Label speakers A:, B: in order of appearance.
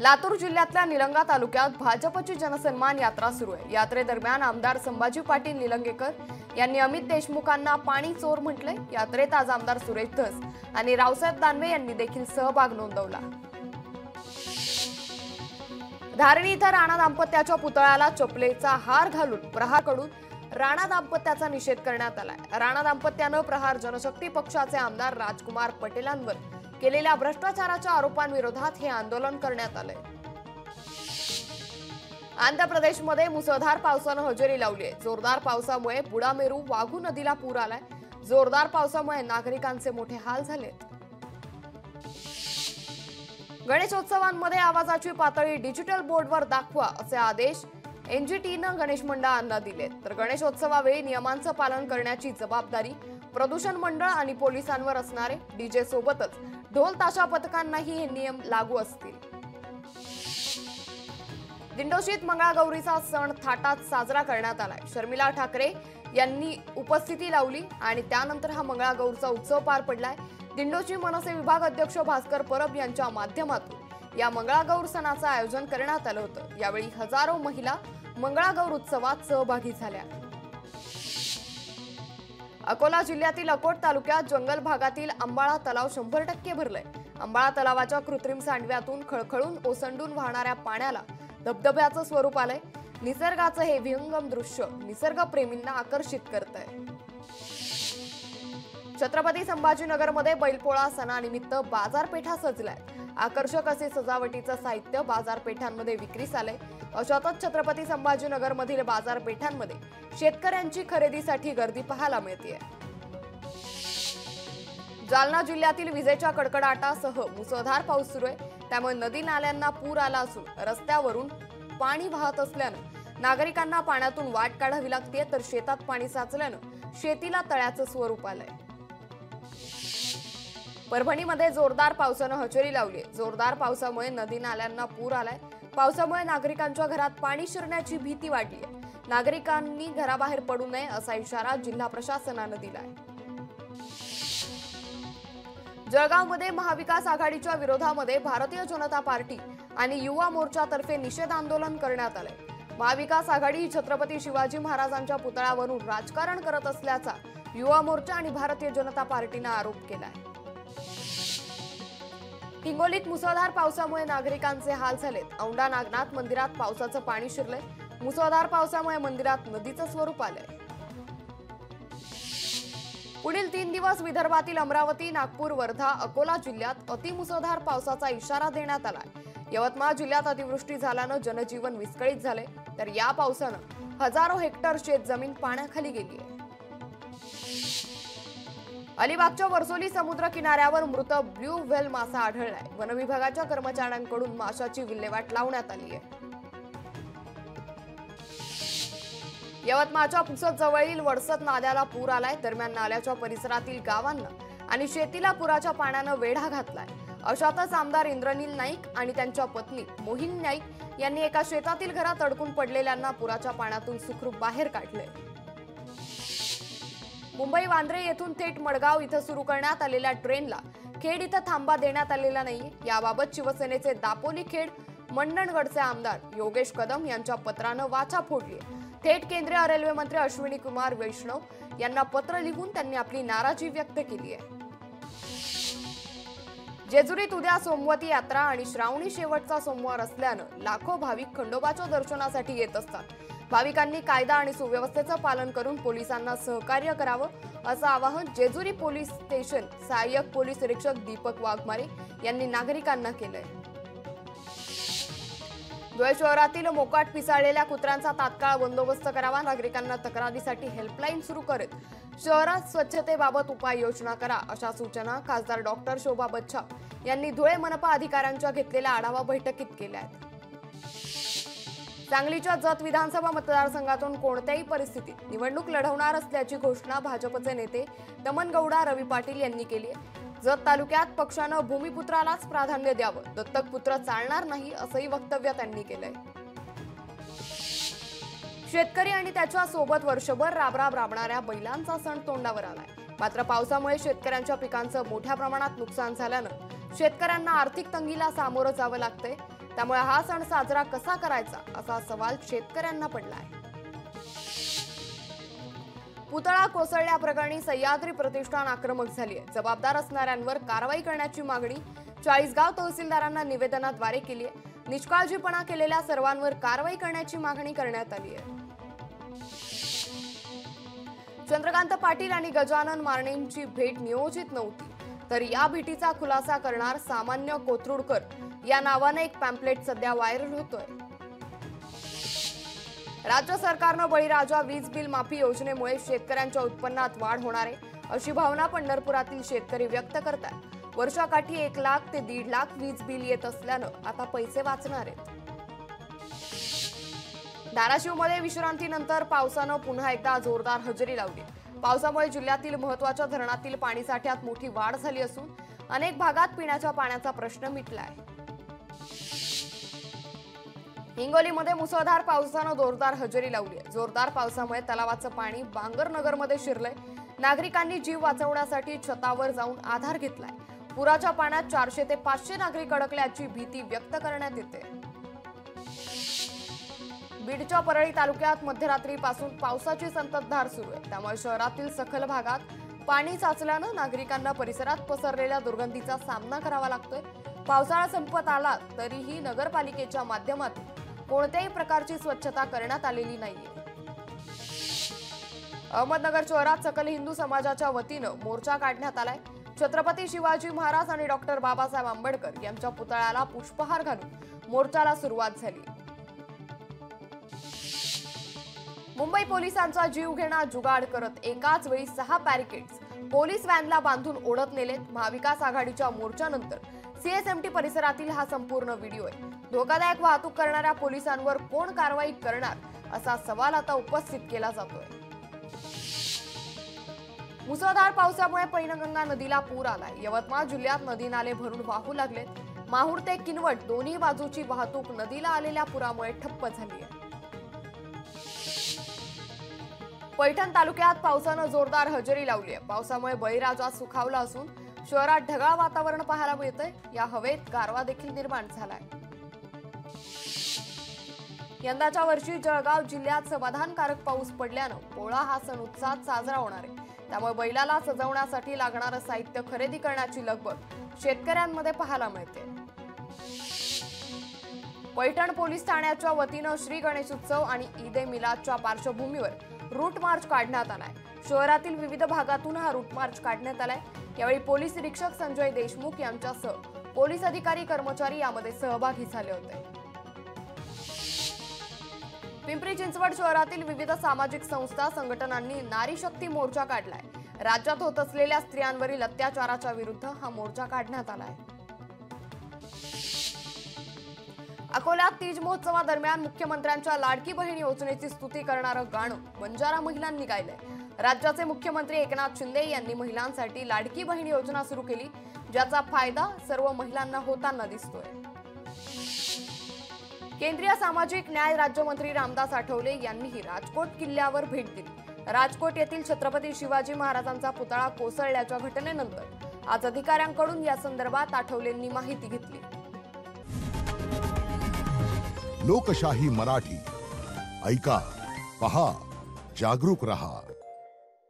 A: लातूर जिल्ह्यातल्या निलंगा तालुक्यात भाजपची जनसन्मान यात्रा सुरू आहे। यात्रेदरम्यान आमदार संभाजी पाटील निलंगेकर यांनी अमित देशमुखांना पाणी चोर म्हटले। यात्रेत आज आमदार सुरेश धस आणि रावसाहेब दानवे यांनी देखील सहभाग नोंदवला। धारणी इथं राणा दाम्पत्याच्या पुतळ्याला चपलेचा हार घालून प्रहारकडून राणा दाम्पत्याचा निषेध करण्यात आलाय। राणा दाम्पत्यानं प्रहार जनशक्ती पक्षाचे आमदार राजकुमार पटेलांवर केलेल्या भ्रष्टाचाराच्या आरोपांविरोधात हे आंदोलन करण्यात आले। आंध्र प्रदेशमध्ये मुसळधार पावसानं हजेरी लावली आहे। जोरदार पावसामुळे बुडामेरू वाघू नदीला पूर आलाय। जोरदार पावसामुळे नागरिकांचे मोठे हाल झालेत। गणेशोत्सवांमध्ये आवाजाची पातळी डिजिटल बोर्डवर दाखवा असे आदेश एनजीटीनं गणेश मंडळांना दिले। तर गणेशोत्सवावेळी नियमांचं पालन करण्याची जबाबदारी प्रदूषण मंडळ आणि पोलिसांवर असणारे डीजे सोबतच ढोल ताशा पथकांनाही हे नियम लागू असतील। दिंडोशीत मंगळागौरीचा सण थाटात साजरा करण्यात आलाय। शर्मिला ठाकरे यांनी उपस्थिती लावली आणि त्यानंतर हा मंगळागौरचा उत्सव पार पडलाय। दिंडोशी मनसे विभाग अध्यक्ष भास्कर परब यांच्या माध्यमातून या मंगळागौर सणाचं आयोजन करण्यात आलं होतं। यावेळी हजारो महिला मंगळागौर उत्सवात सहभागी झाल्या। अकोला जिल्ह्यातील अकोट तालुक्यात जंगल भागातील अंबाळा तलाव 100% भरलाय। अंबाळा तलावाच्या कृत्रिम सांडव्यातून खळखळून ओसंडून वाहणाऱ्या पाण्याला धबधब्याचं स्वरूप आलंय। निसर्गाचं हे विहंगम दृश्य निसर्गप्रेमींना आकर्षित करतंय। छत्रपती संभाजीनगरमध्ये बैलपोळा सणानिमित्त बाजारपेठा सजलाय। आकर्षक असे सजावटीचं साहित्य बाजारपेठांमध्ये विक्रीस आलंय। अशातच छत्रपती संभाजीनगरमधील बाजारपेठांमध्ये शेतकऱ्यांची खरेदीसाठी गर्दी पाहायला मिळते। जालना जिल्ह्यातील विजेच्या कडकडाटासह मुसळधार पाऊस सुरू आहे। त्यामुळे नदी नाल्यांना पूर आला असून रस्त्यावरून पाणी वाहत असल्यानं नागरिकांना पाण्यातून वाट काढावी लागते। तर शेतात पाणी साचल्यानं शेतीला तळ्याचं स्वरूप आलंय। परभणीमध्ये जोरदार पावसानं हजेरी लावली। जोरदार पावसामुळे नदी नाल्यांना पूर आलाय। पावसामुळे नागरिकांच्या घरात पाणी शिरण्याची भीती वाढली आहे। नागरिकांनी घराबाहेर पडू नये असा इशारा जिल्हा प्रशासनानं दिलाय। जळगावमध्ये महाविकास आघाडीच्या विरोधामध्ये भारतीय जनता पार्टी आणि युवा मोर्चातर्फे निषेध आंदोलन करण्यात आले। महाविकास आघाडी ही छत्रपती शिवाजी महाराजांच्या पुतळ्यावरून राजकारण करत असल्याचा युवा मोर्चा आणि भारतीय जनता पार्टीनं आरोप केलाय। हिंगोलीत मुसळधार पावसामुळे नागरिकांचे हाल झालेत। औंढा नागनाथ मंदिरात पावसाचं पाणी शिरलंय। मुसळधार पावसामुळे मंदिरात नदीचं स्वरूप आलंय। पुढील 3 दिवस विदर्भातील अमरावती, नागपूर, वर्धा, अकोला जिल्ह्यात अतिमुसळधार पावसाचा इशारा देण्यात आलाय। यवतमाळ जिल्ह्यात अतिवृष्टी झाल्यानं जनजीवन विस्कळीत झाले। तर या पावसानं हजारो हेक्टर शेतजमीन पाण्याखाली गेली आहे। अलिबागच्या वर्सोली समुद्र किनाऱ्यावर मृत ब्ल्यू व्हेल मासा आढळलाय। वन विभागाच्या कर्मचाऱ्यांकडून माशाची विल्हेवाट लावण्यात आली आहे। यवतमाळच्या पुसद जवळील वडसत नाल्याला पूर आलाय। दरम्यान नाल्याच्या परिसरातील गावांना आणि शेतीला पुराच्या पाण्यानं वेढा घातलाय। अशातच आमदार इंद्रनील नाईक आणि त्यांच्या पत्नी मोहिनी नाईक यांनी एका शेतातील घरात अडकून पडलेल्यांना पुराच्या पाण्यातून सुखरूप बाहेर काढले। मुंबई वांद्रे येथून थेट मडगाव इथं सुरू करण्यात आलेल्या ट्रेनला खेड इथं थांबा देण्यात आलेला नाहीये। याबाबत शिवसेनेचे दापोली खेड मंडणगडचे आमदार योगेश कदम यांच्या पत्रानं वाचा फोडली। थेट केंद्रीय रेल्वे मंत्री अश्विनी कुमार वैष्णव यांना पत्र लिहून त्यांनी आपली नाराजी व्यक्त केली आहे। जेजुरीत उद्या सोमवती यात्रा आणि श्रावणी शेवटचा सोमवार असल्यानं लाखो भाविक खंडोबाच्या दर्शनासाठी येत असतात। भाविकांनी कायदा आणि सुव्यवस्थेचं पालन करून पोलिसांना सहकार्य करावं असं आवाहन जेजुरी पोलीस स्टेशन सहाय्यक पोलीस निरीक्षक दीपक वाघमारे यांनी नागरिकांना केलंय। धुळे शहरातील मोकाट पिसाळलेल्या कुत्र्यांचा तात्काळ बंदोबस्त करावा। नागरिकांना तक्रारीसाठी हेल्पलाईन सुरू करत शहरात स्वच्छतेबाबत उपाययोजना करा अशा सूचना खासदार डॉक्टर शोभा बच्छाव यांनी धुळे मनपा अधिकाऱ्यांच्या घेतलेल्या आढावा बैठकीत केल्या आहेत। सांगलीच्या जत विधानसभा मतदारसंघातून कोणत्याही परिस्थितीत निवडणूक लढवणार असल्याची घोषणा भाजपचे नेते तमनगौडा रवी पाटील यांनी केली आहे। जत तालुक्यात पक्षानं भूमिपुत्रालाच प्राधान्य द्यावं, दत्तक पुत्र चालणार नाही असंही वक्तव्य त्यांनी केलंय। शेतकरी आणि त्याच्या सोबत वर्षभर राबराब राबणाऱ्या बैलांचा सण तोंडावर आलाय। मात्र पावसामुळे शेतकऱ्यांच्या पिकांचं मोठ्या प्रमाणात नुकसान झाल्यानं शेतकऱ्यांना आर्थिक तंगीला सामोरं जावं लागतंय। त्यामुळे हा सण साजरा कसा करायचा असा सवाल शेतकऱ्यांना पडलाय। पुतळा कोसळल्याप्रकरणी सह्याद्री प्रतिष्ठान आक्रमक झाली आहे। जबाबदार असणाऱ्यांवर कारवाई करण्याची मागणी चाळीसगाव तहसीलदारांना निवेदनाद्वारे केली आहे। निष्काळजीपणा केलेल्या सर्वांवर कारवाई करण्याची मागणी करण्यात आली आहे। चंद्रकांत पाटील आणि गजानन मारणेंची भेट नियोजित नव्हती, तर या भेटीचा खुलासा करणार सामान्य कोथरूडकर या नावाने एक पॅम्पलेट सध्या व्हायरल होतोय। राज्य सरकारनं बळीराजा वीज बिल माफी योजनेमुळे शेतकऱ्यांच्या उत्पन्नात वाढ होणार आहे अशी भावना पंढरपुरातील शेतकरी व्यक्त करतात। वर्षाकाठी 1 लाख ते 1.5 लाख वीज बिल येत असल्यानं आता पैसे वाचणार आहेत। धाराशिवमध्ये विश्रांतीनंतर पावसानं पुन्हा एकदा जोरदार हजेरी लावली। पावसामुळे जिल्ह्यातील महत्त्वाच्या धरणातील पाणीसाठ्यात मोठी वाढ झाली असून अनेक भागात पिण्याच्या पाण्याचा प्रश्न मिटलाय। हिंगोलीमध्ये मुसळधार पावसानं जोरदार हजेरी लावली आहे। जोरदार पावसामुळे तलावाचं पाणी बांगरनगरमध्ये शिरलंय। नागरिकांनी जीव वाचवण्यासाठी छतावर जाऊन आधार घेतलाय। पुराच्या पाण्यात 400 ते 500 नागरिक अडकल्याची भीती व्यक्त करण्यात येते। बीडच्या परळी तालुक्यात मध्यरात्रीपासून पावसाची संततधार सुरू आहे। त्यामुळे शहरातील सखल भागात पाणी साचल्यानं नागरिकांना परिसरात पसरलेल्या दुर्गंधीचा सामना करावा लागतोय। पावसाळा संपत आला तरीही नगरपालिकेच्या माध्यमातून कोणत्याही प्रकारची स्वच्छता करण्यात आलेली नाहीये। अहमदनगर शहरात सकल हिंदू समाजाच्या वतीनं मोर्चा काढण्यात आलाय। छत्रपती शिवाजी महाराज आणि डॉक्टर बाबासाहेब आंबेडकर यांच्या पुतळ्याला पुष्पहार घालून मोर्चाला सुरुवात झाली। मुंबई पोलिसांचा जीवघेणा जुगाड करत एकाच वेळी 6 बॅरिकेड्स पोलीस व्हॅनला बांधून ओढत नेलेत। महाविकास आघाडीच्या मोर्चानंतर सीएसएमटी परिसरातील हा संपूर्ण व्हिडिओ आहे। धोकादायक वाहतूक करणाऱ्या पोलिसांवर कोण कारवाई करणार असा सवाल आता उपस्थित केला जातोय। मुसळधार पावसामुळे पैनगंगा नदीला पूर आलाय। यवतमाळ जिल्ह्यात नदी नाले भरून वाहू लागलेत। माहूर ते किनवट दोन्ही बाजूची वाहतूक नदीला आलेल्या पुरामुळे ठप्प झाली आहे। पैठण तालुक्यात पावसानं जोरदार हजेरी लावली आहे। पावसामुळे बळीराजा सुखावला असून शहरात ढगाळ वातावरण पाहायला मिळतंय। या हवेत गारवा देखील निर्माण झालाय। यंदाच्या वर्षी जळगाव जिल्ह्यात समाधानकारक पाऊस पडल्यानं पोळा हा सण उत्साहात साजरा होणार आहे। त्यामुळे बैलाला सजवण्यासाठी लागणारं साहित्य खरेदी करण्याची लगबग शेतकऱ्यांमध्ये पाहायला मिळते। पैठण पोलीस ठाण्याच्या वतीनं श्री गणेशोत्सव आणि ईद-ए मिलादच्या पार्श्वभूमीवर रूट मार्च काढण्यात आलाय। शहरातील विविध भागातून हा रूट मार्च काढण्यात आलाय। यावेळी पोलीस निरीक्षक संजय देशमुख यांच्यासह पोलीस अधिकारी कर्मचारी यामध्ये सहभागी झाले होते। पिंपरी चिंचवड शहरातील विविध सामाजिक संस्था संघटनांनी नारी शक्ती मोर्चा काढलाय। राज्यात होत असलेल्या स्त्रियांवरील अत्याचाराच्या विरुद्ध हा मोर्चा काढण्यात आलाय। अकोल्यात तीज महोत्सवादरम्यान मुख्यमंत्र्यांच्या लाडकी बहीण योजनेची स्तुती करणारं गाणं बंजारा महिलांनी गायलंय। राज्याचे मुख्यमंत्री एकनाथ शिंदे यांनी महिलांसाठी लाडकी बहीण योजना सुरू केली, ज्याचा फायदा सर्व महिलांना होताना दिसतोय। केंद्रीय सामाजिक न्याय राज्यमंत्री रामदास आठवले यांनीही राजकोट किल्ल्यावर भेट दिली। राजकोट येथील छत्रपती शिवाजी महाराजांचा पुतळा कोसळल्याच्या घटनेनंतर आज अधिकाऱ्यांकडून या संदर्भात आठवलेंनी माहिती घेतली।
B: लोकशाही मराठी ऐका, पहा, जागरूक रहा।